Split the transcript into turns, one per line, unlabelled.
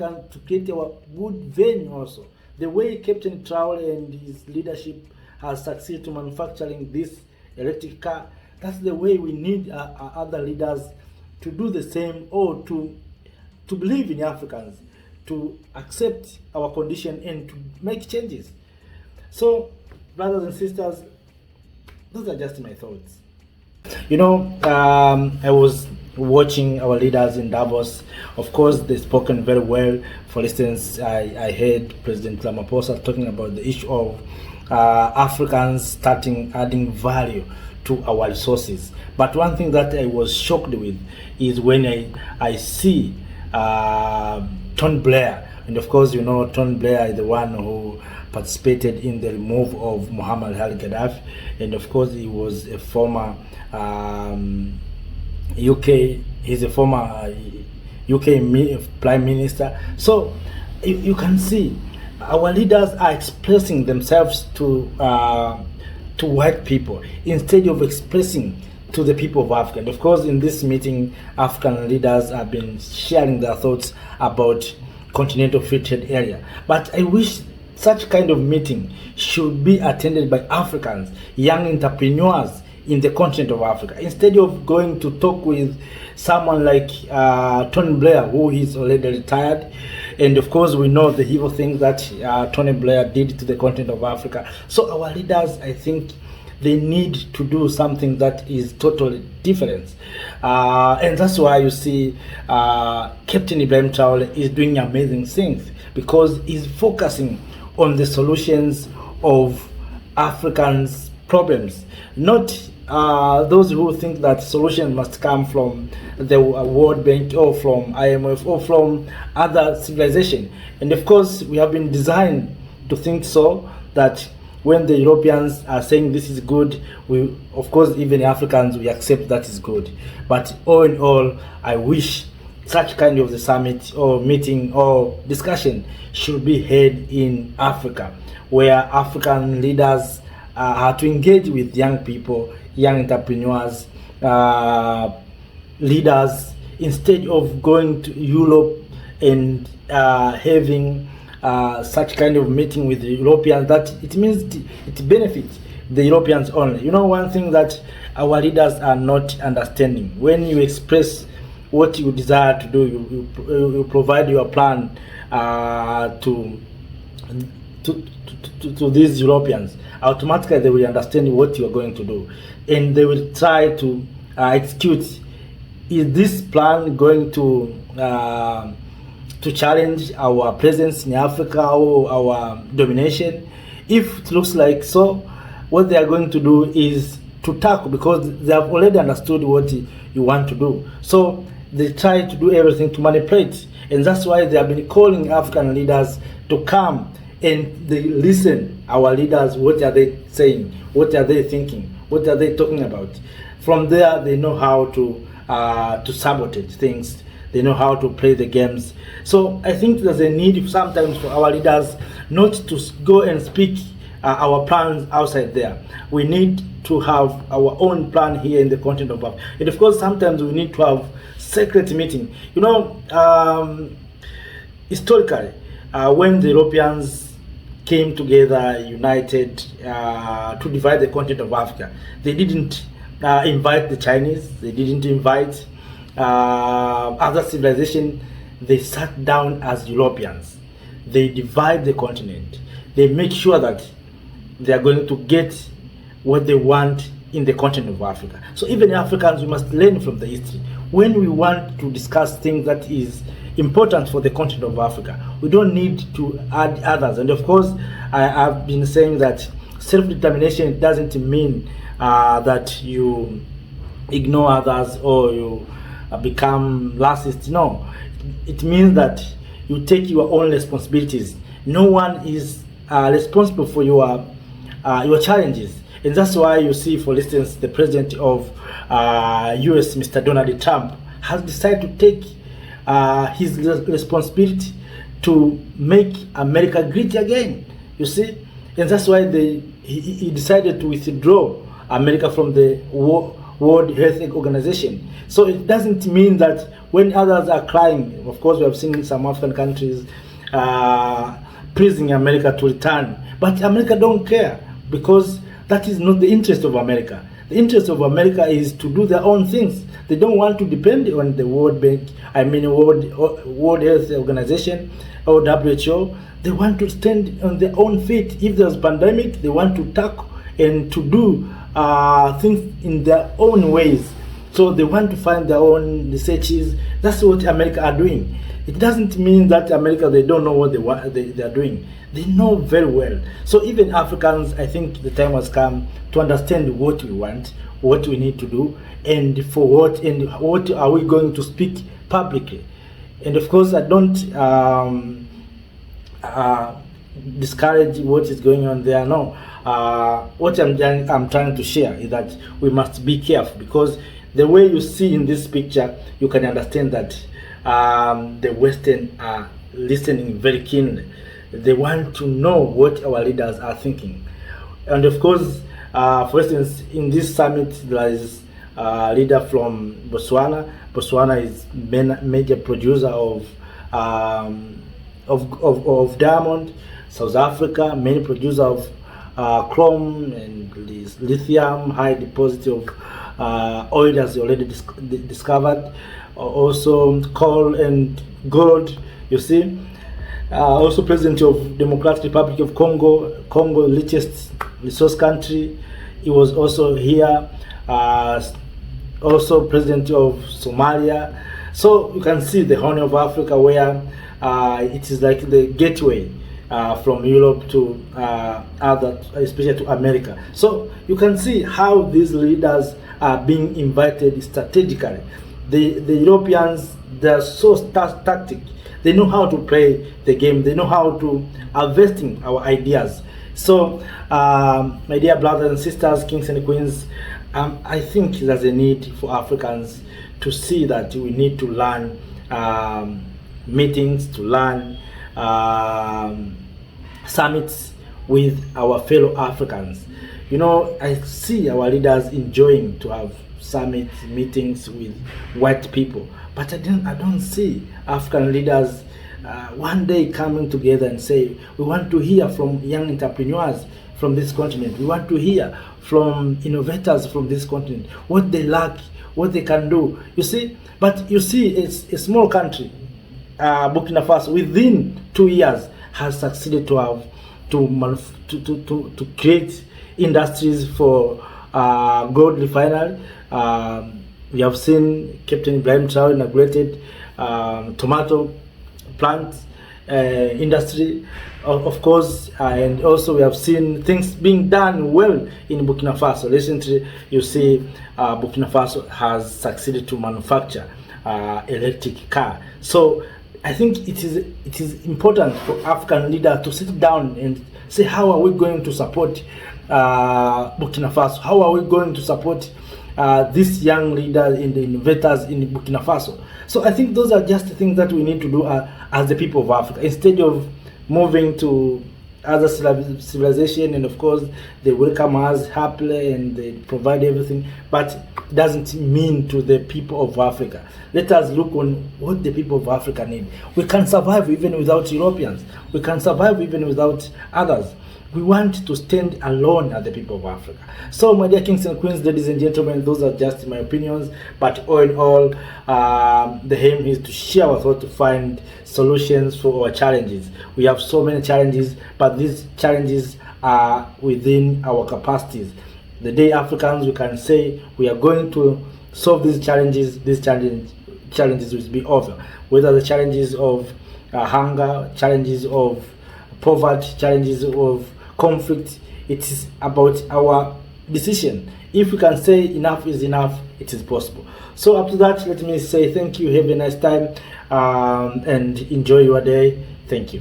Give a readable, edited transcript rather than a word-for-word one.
to create a good venue also. The way Captain Traore and his leadership has succeeded to manufacturing this electric car, that's the way we need other leaders to do the same, or to believe in Africans, to accept our condition and to make changes. So, brothers and sisters, those are just my thoughts. I was watching our leaders in Davos. Of course, they've spoken very well. For instance, I heard President Ramaphosa talking about the issue of Africans starting adding value to our resources. But one thing that I was shocked with is when I see Tony Blair, and of course, Tony Blair is the one who participated in the remove of Muammar al-Gaddafi, and of course he was a former he's a former UK Prime Minister. So you can see our leaders are expressing themselves to white people instead of expressing to the people of Africa. And of course, in this meeting, African leaders have been sharing their thoughts about continental free trade area. But I wish such kind of meeting should be attended by Africans, young entrepreneurs in the continent of Africa, instead of going to talk with someone like Tony Blair, who is already retired. And of course, we know the evil things that Tony Blair did to the continent of Africa. So our leaders, I think, they need to do something that is totally different. And that's why you see Captain Ibrahim Traore is doing amazing things, because he's focusing on the solutions of Africans' problems, not those who think that solutions must come from the World Bank or from IMF or from other civilization. And of course, we have been designed to think so, that when the Europeans are saying this is good, we, of course, even Africans, we accept that is good. But all in all, I wish such kind of the summit or meeting or discussion should be held in Africa, where African leaders are to engage with young people, young entrepreneurs, leaders, instead of going to Europe and having such kind of meeting with the Europeans, that it means it benefits the Europeans only. One thing that our leaders are not understanding, when you express what you desire to do, you provide your plan to these Europeans, automatically they will understand what you are going to do, and they will try to execute. Is this plan going to challenge our presence in Africa or our domination? If it looks like so, what they are going to do is to tackle, because they have already understood what you want to do. So they try to do everything to manipulate, and that's why they have been calling African leaders to come and they listen. Our leaders, what are they saying? What are they thinking? What are they talking about? From there, they know how to sabotage things. They know how to play the games. So I think there's a need sometimes for our leaders not to go and speak our plans outside there. We need to have our own plan here in the continent of Africa. And of course, sometimes we need to have secret meeting. Historically, when the Europeans came together, united to divide the continent of Africa, they didn't invite the Chinese. They didn't invite other civilization. They sat down as Europeans. They divide the continent. They make sure that they are going to get what they want in the continent of Africa. So even Africans, we must learn from the history. When we want to discuss things that is important for the continent of Africa, we don't need to add others. And of course, I have been saying that self-determination doesn't mean that you ignore others or you become racist. No, it means that you take your own responsibilities. No one is responsible for your challenges, and that's why you see, for instance, the president of US, Mr. Donald Trump, has decided to take his responsibility to make America great again. You see, and that's why he decided to withdraw America from the World Health Organization. So it doesn't mean that when others are crying, of course we have seen some African countries praising America to return, but America don't care, because that is not the interest of America. The interest of America is to do their own things. They don't want to depend on the World Health Organization or WHO. They want to stand on their own feet. If there's a pandemic, they want to tackle and to do things in their own ways. So they want to find their own researches. That's what America are doing. It doesn't mean that America, they don't know what they are doing. They know very well. So even Africans, I think the time has come to understand what we want, what we need to do, and for what, and what are we going to speak publicly. And of course, I don't discourage what is going on there. No, what I'm trying to share is that we must be careful, because the way you see in this picture, you can understand that the Western are listening very keenly. They want to know what our leaders are thinking. And of course, for instance, in this summit, there is a leader from Botswana. Botswana is major producer of diamond. South Africa, main producer of chrome and lithium, high deposit of oil has already discovered. Also coal and gold, you see. Also president of Democratic Republic of Congo, richest resource country. He was also here. Also president of Somalia. So you can see the Horn of Africa, where it is like the gateway from Europe to especially to America. So you can see how these leaders are being invited strategically. The Europeans, they are so tactic. They know how to play the game. They know how to invest in our ideas. So, my dear brothers and sisters, kings and queens, I think there's a need for Africans to see that we need to learn meetings, to learn summits with our fellow Africans. You know, I see our leaders enjoying to have summit meetings with white people, but I don't see African leaders one day coming together and say, we want to hear from young entrepreneurs from this continent, we want to hear from innovators from this continent, what they lack, what they can do. You see, but you see, it's a small country, Burkina Faso, within 2 years has succeeded to have to create industries for gold refinery. We have seen Captain Traore inaugurated tomato plant industry, of course, and also we have seen things being done well in Burkina Faso. Recently, you see Burkina Faso has succeeded to manufacture electric car. So I think it is important for African leaders to sit down and say, how are we going to support Burkina Faso? How are we going to support these young leaders in the innovators in Burkina Faso? So I think those are just the things that we need to do as the people of Africa, instead of moving to other civilization. And of course, they welcome us happily and they provide everything, but it doesn't mean to the people of Africa. Let us look on what the people of Africa need. We can survive even without Europeans. We can survive even without others. We want to stand alone as the people of Africa. So, my dear kings and queens, ladies and gentlemen, those are just my opinions. But all in all, the aim is to share our thoughts, to find solutions for our challenges. We have so many challenges, but these challenges are within our capacities. The day Africans, we can say we are going to solve these challenges will be over. Whether the challenges of hunger, challenges of poverty, challenges of conflict, it is about our decision. If we can say enough is enough, it is possible. So up to that, let me say thank you, have a nice time, and enjoy your day. Thank you.